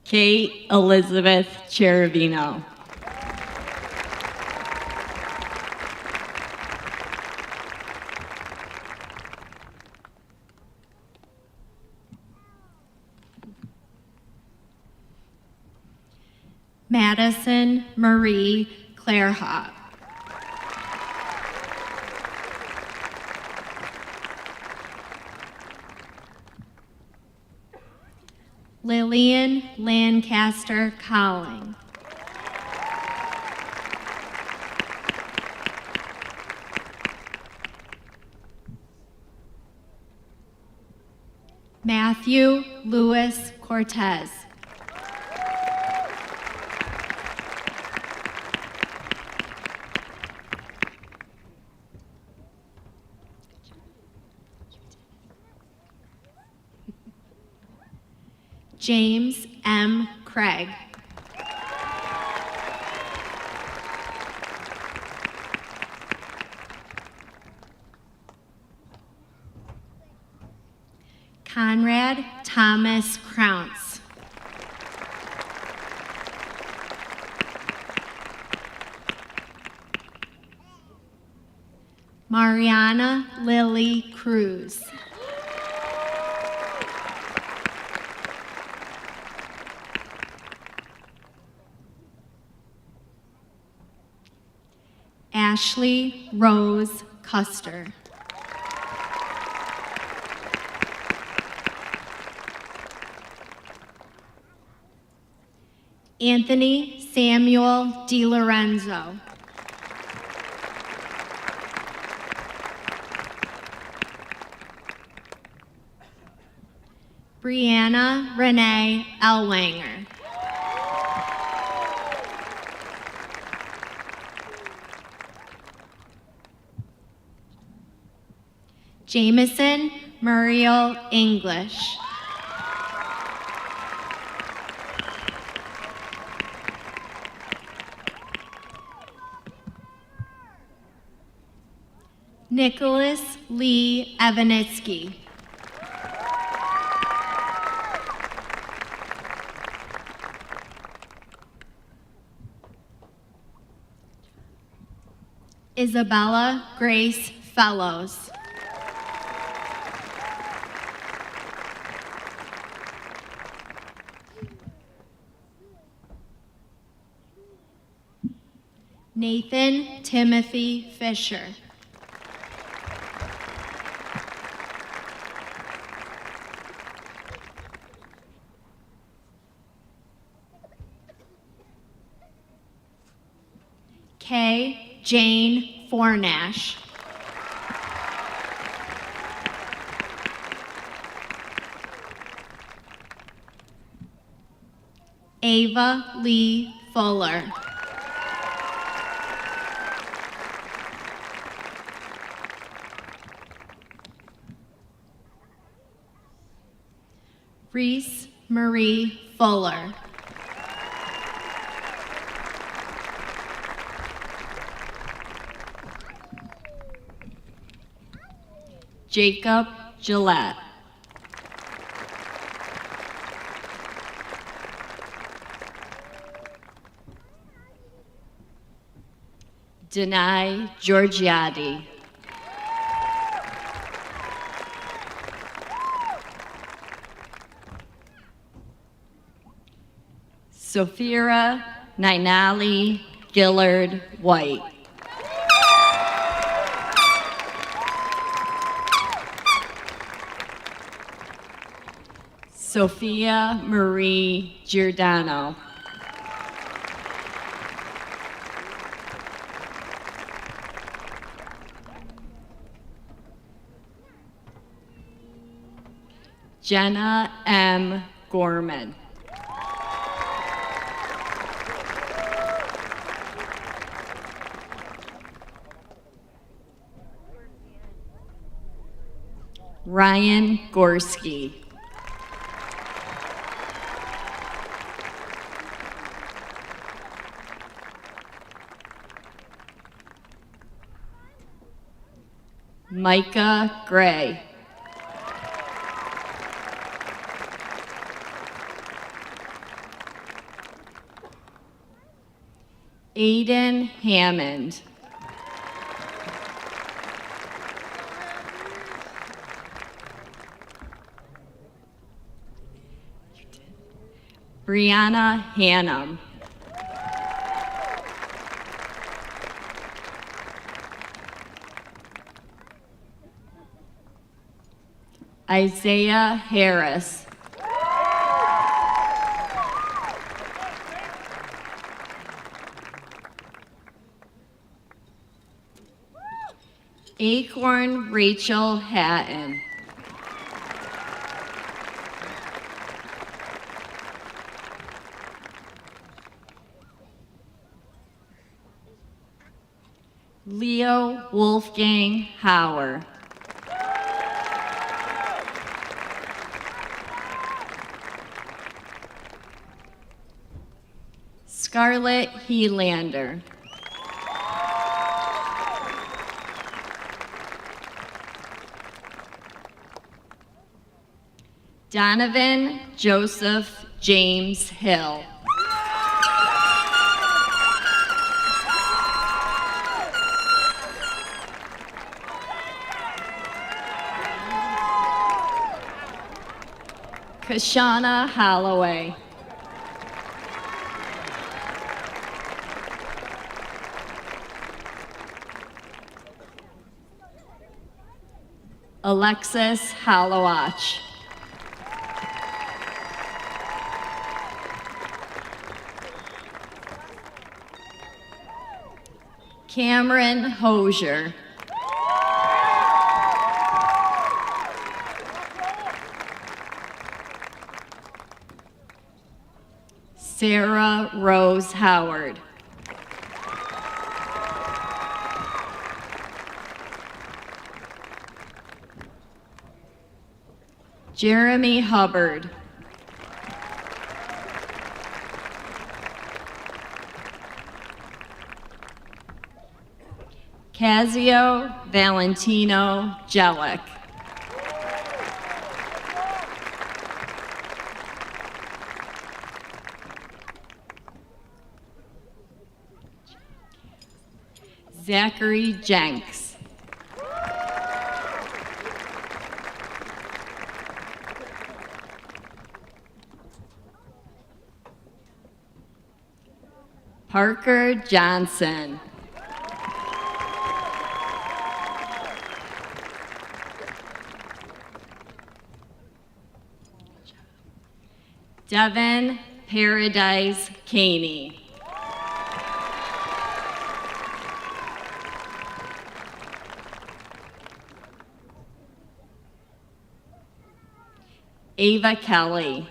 Kate Elizabeth Cheravino. Madison Marie Clairhop. Lillian Lancaster Colling. Matthew Lewis Cortez. James M. Craig. Conrad Thomas Crounce. Mariana Lily Cruz. Ashley Rose Custer. Anthony Samuel DiLorenzo. Brianna Renee Elwanger. Jameson Muriel English. Nicholas Lee Evanitsky. Isabella Grace Fellows. Nathan Timothy Fisher. Kay Jane Fornash. Ava Lee Fuller. Reese Marie Fuller. Jacob Gillette. Denai Georgiadi. Sophia Nainali Gillard White. Sophia Marie Giordano. Jenna M. Gorman. Ryan Gorski. Micah Gray. Aiden Hammond. Brianna Hannum. Isaiah Harris. Acorn Rachel Hatton. Leo Wolfgang Hauer. Scarlett Helander. Donovan Joseph James Hill. Kashana Holloway. Alexis Hallowach. Cameron Hosier. Sarah Rose Howard. Jeremy Hubbard. Casio Valentino Jellick. Zachary Jenks. Parker Johnson. Devin Paradise Caney. Ava Kelly.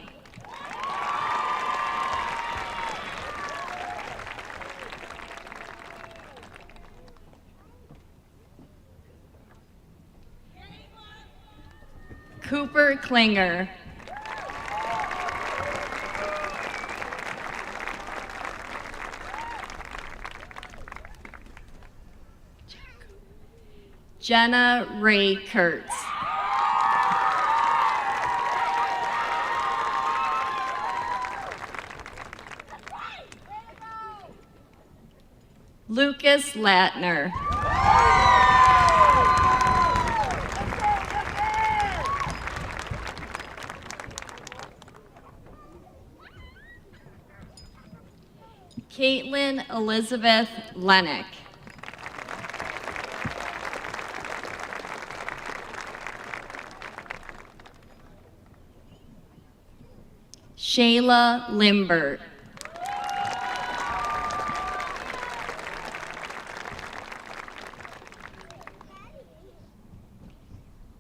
Cooper Klinger. Jenna Ray Kurtz. Lucas Latner. Caitlin Elizabeth Lennox. Shayla Limbert.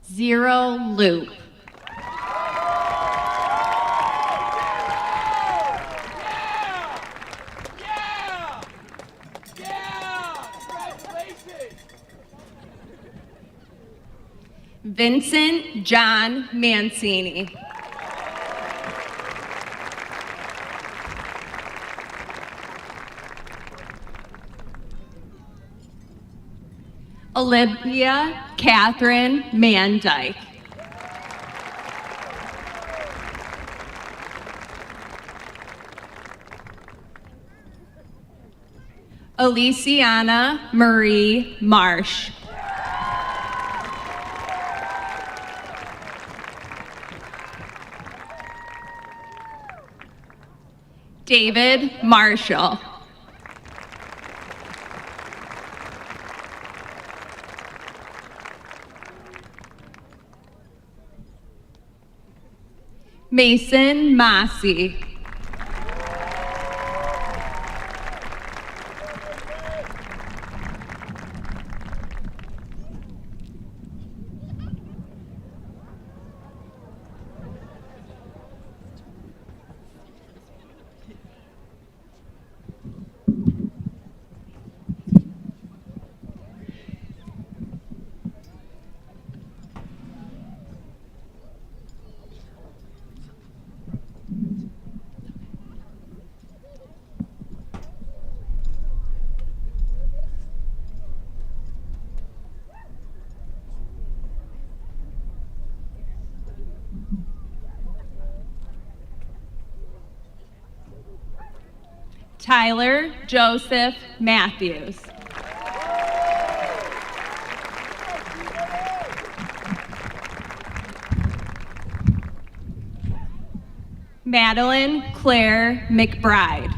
Zero Loop. Vincent John Mancini. Olivia Catherine Mandyke. Aliciana Marie Marsh. David Marshall. Mason Massey. Tyler Joseph Matthews. Madeline Claire McBride.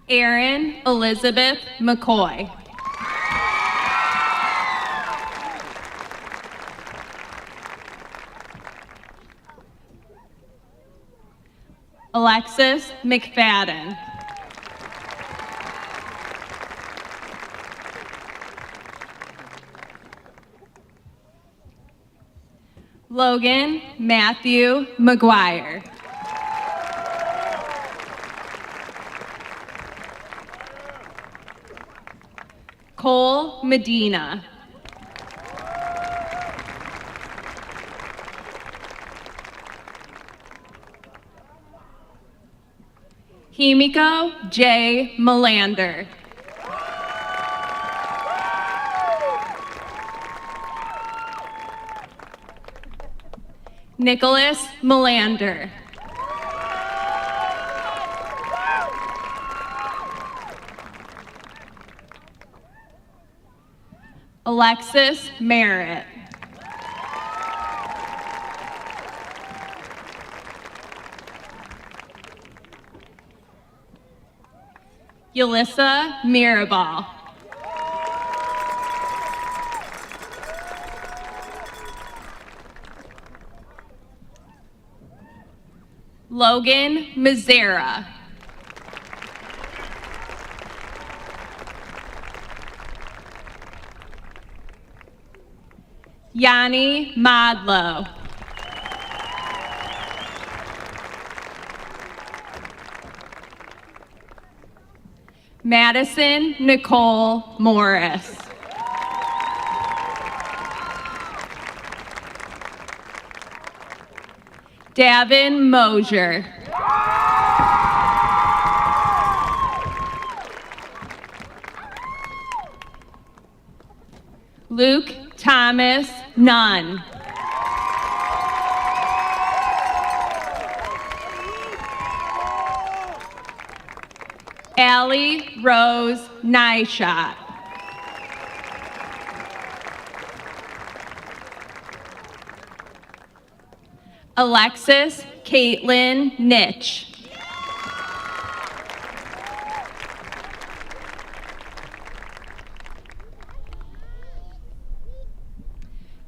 Erin Elizabeth McCoy. Alexis McFadden. Logan Matthew McGuire. Cole Medina. Himiko J. Melander. Nicholas Melander. Alexis Merritt. Yulissa Mirabal. Logan Mazzara. Yanni Modlow. Madison Nicole Morris. Davin Mosier. Luke Thomas Nunn. Allie Rose Nyshot. Alexis Caitlin Nitch.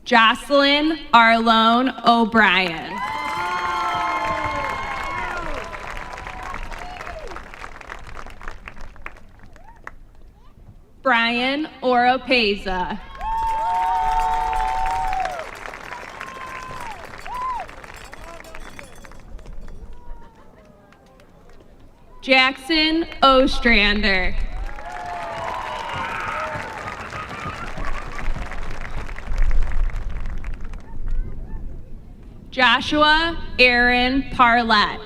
Jocelyn Arlone O'Brien. Brian Oropeza. Jackson Ostrander. Joshua Aaron Parlett.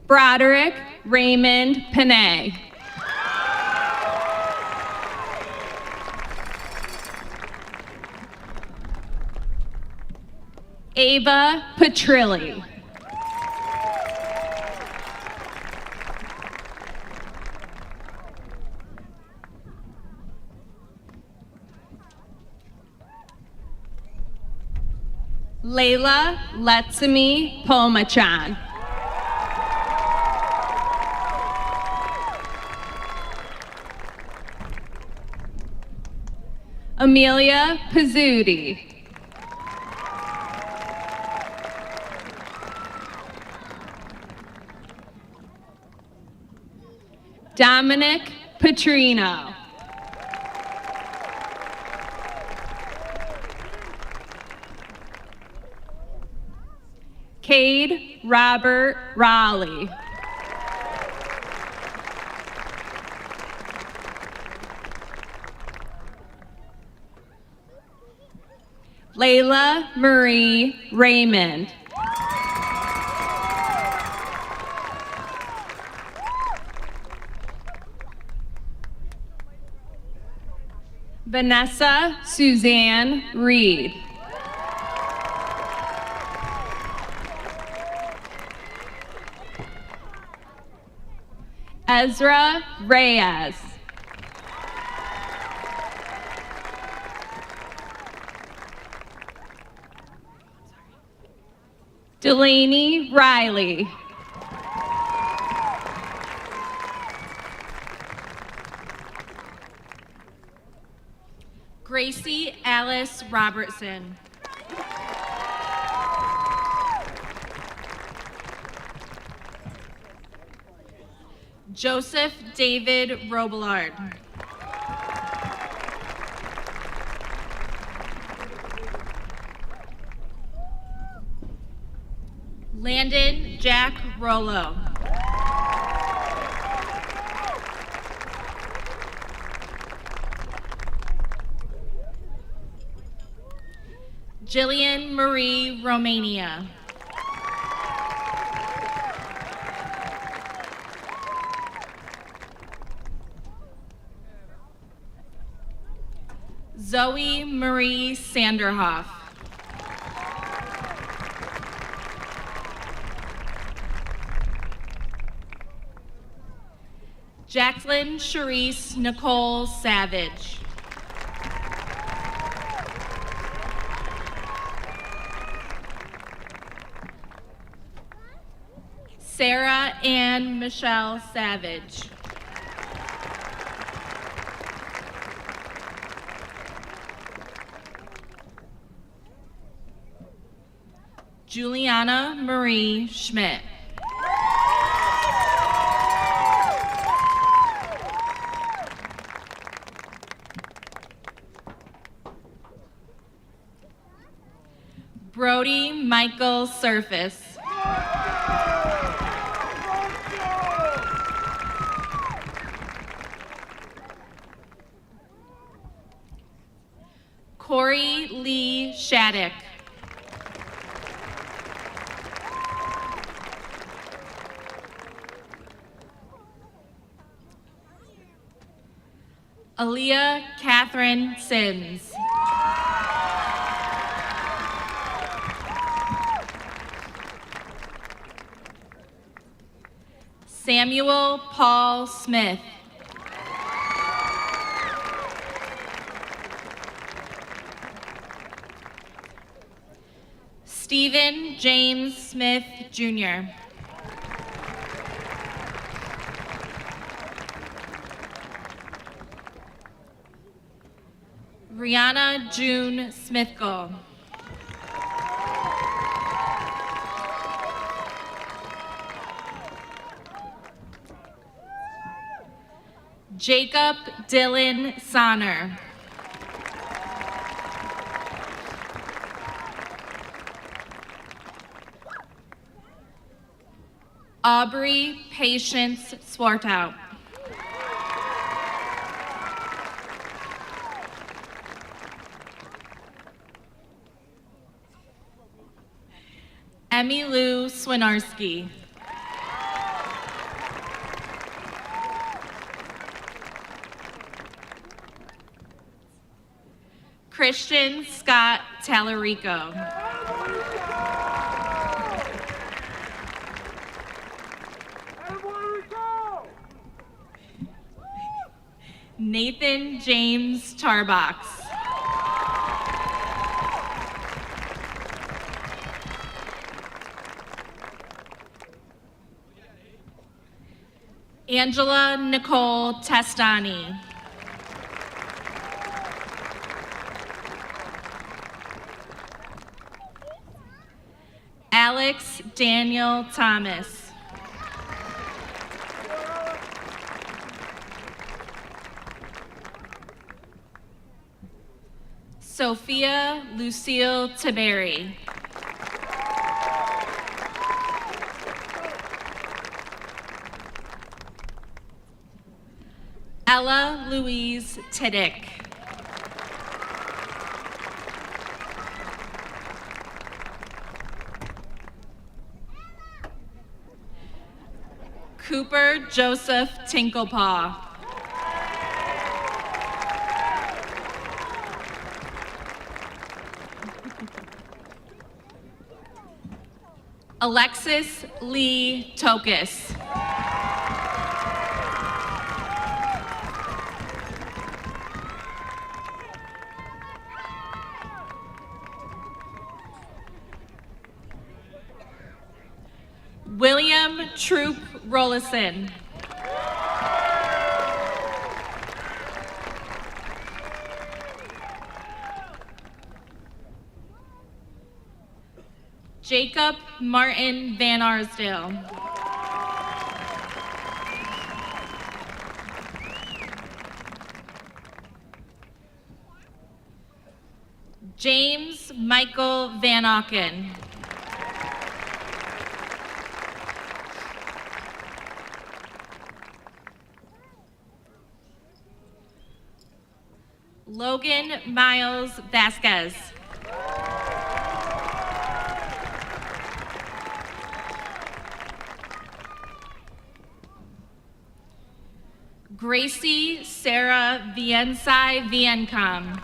Broderick Raymond Panay. Ava Petrilli. Layla Letsimi Pomachan. Amelia Pizzuti. Dominic Petrino. Cade Robert Raleigh. Layla Marie Raymond. Vanessa Suzanne Reed. Ezra Reyes. Delaney Riley. Gracie Alice Robertson. Joseph David Robillard. Landon Jack Rollo. Jillian Marie Romania. Zoe Marie Sanderhoff. Jacqueline Charisse Nicole Savage. Sarah Ann Michelle Savage. Juliana Marie Schmidt. Brody Michael Surface. Corey Lee Shattuck. Aaliyah Catherine Sims. Samuel Paul Smith. Stephen James Smith, Jr. Rihanna June Smithgill. Jacob Dylan Sonner. Aubrey Patience Swartout. Emmy Lou Swinarski. Christian Scott Tallarico. Nathan James Tarbox. Angela Nicole Testani. Alex Daniel Thomas. Sophia Lucille Tiberi. Ella Louise Tiddick. Cooper Joseph Tinklepaw. Alexis Lee Tokus. William Troop Rollison. Jacob Martin Van Arsdale. James Michael Van Auken. Logan Miles Vasquez. Gracie Sarah Viensai Viencom.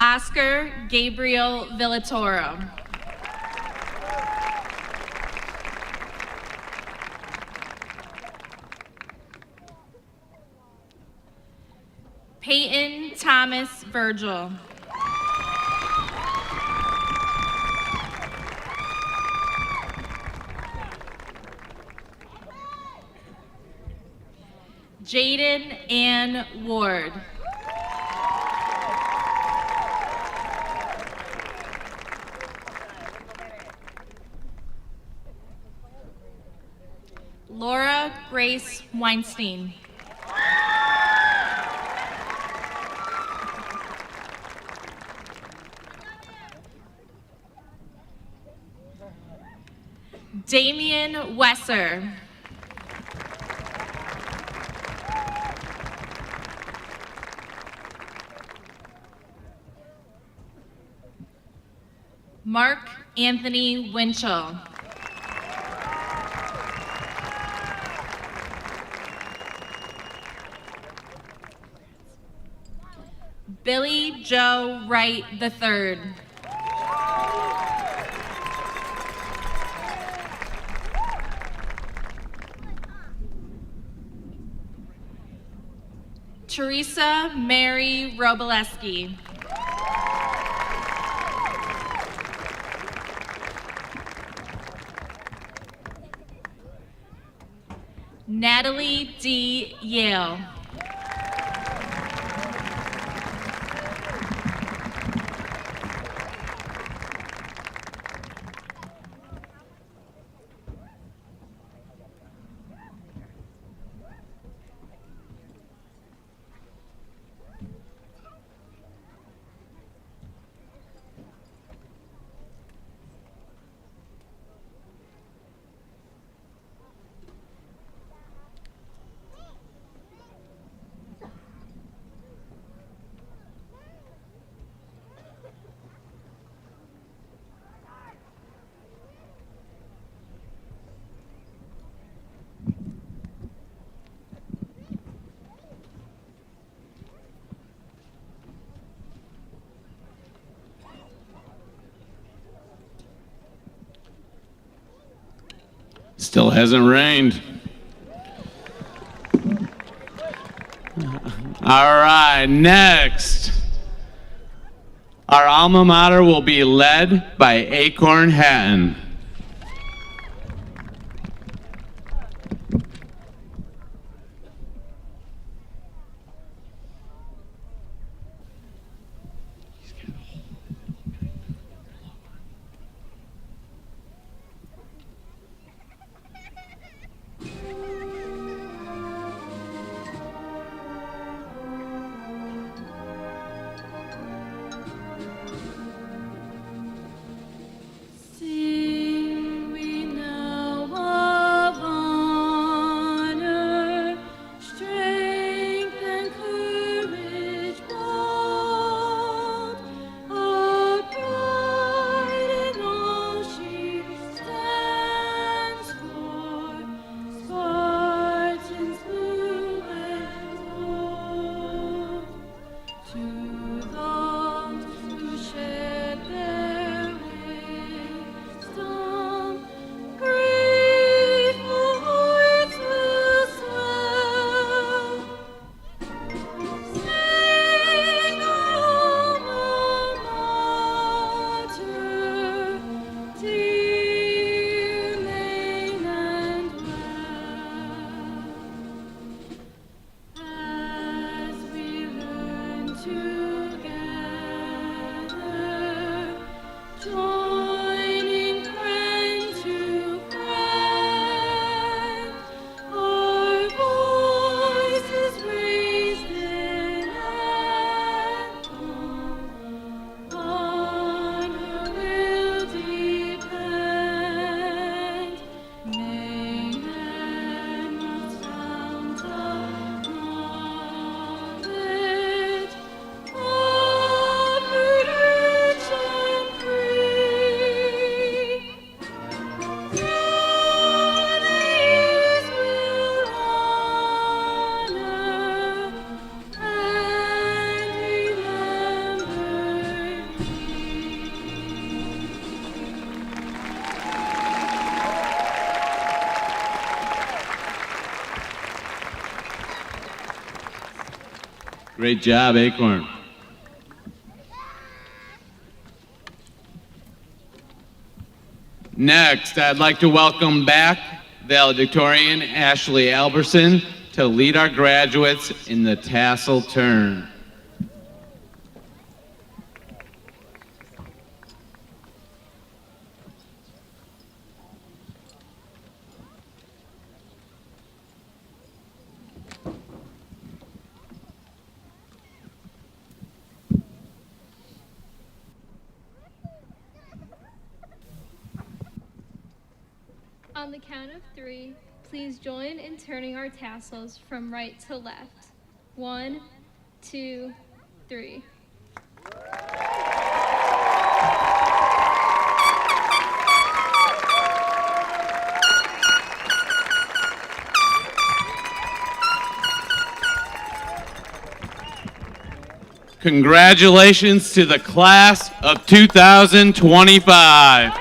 Oscar Gabriel Villatoro. Peyton Thomas Virgil. Jaden Ann Ward. Laura Grace Weinstein. Damian Wesser. Mark Anthony Winchell. Billy Joe Wright III. Teresa Mary Robileski. Natalie D. Yale. Still hasn't rained. All right, next. Our alma mater will be led by Acorn Hatton. Sing we now of honor, strength and courage bold, our pride in all she stands for, Spartans blue and gold. To those who shared their wisdom, grateful hearts will swell. Sing alma mater, dear Maine-Endwell. As we learn together, joining friend to friend, our voices raised in anthem, on her will depend. Maine-Endwell's fount of knowledge, offered rich and free. Through the years we'll honor and remember Great job, Acorn. Next, I'd like to welcome back valedictorian Ashley Alberson to lead our graduates in the tassel turn. On the count of 3, please join in turning our tassels from right to left. 1, 2, 3. Congratulations to the class of 2025.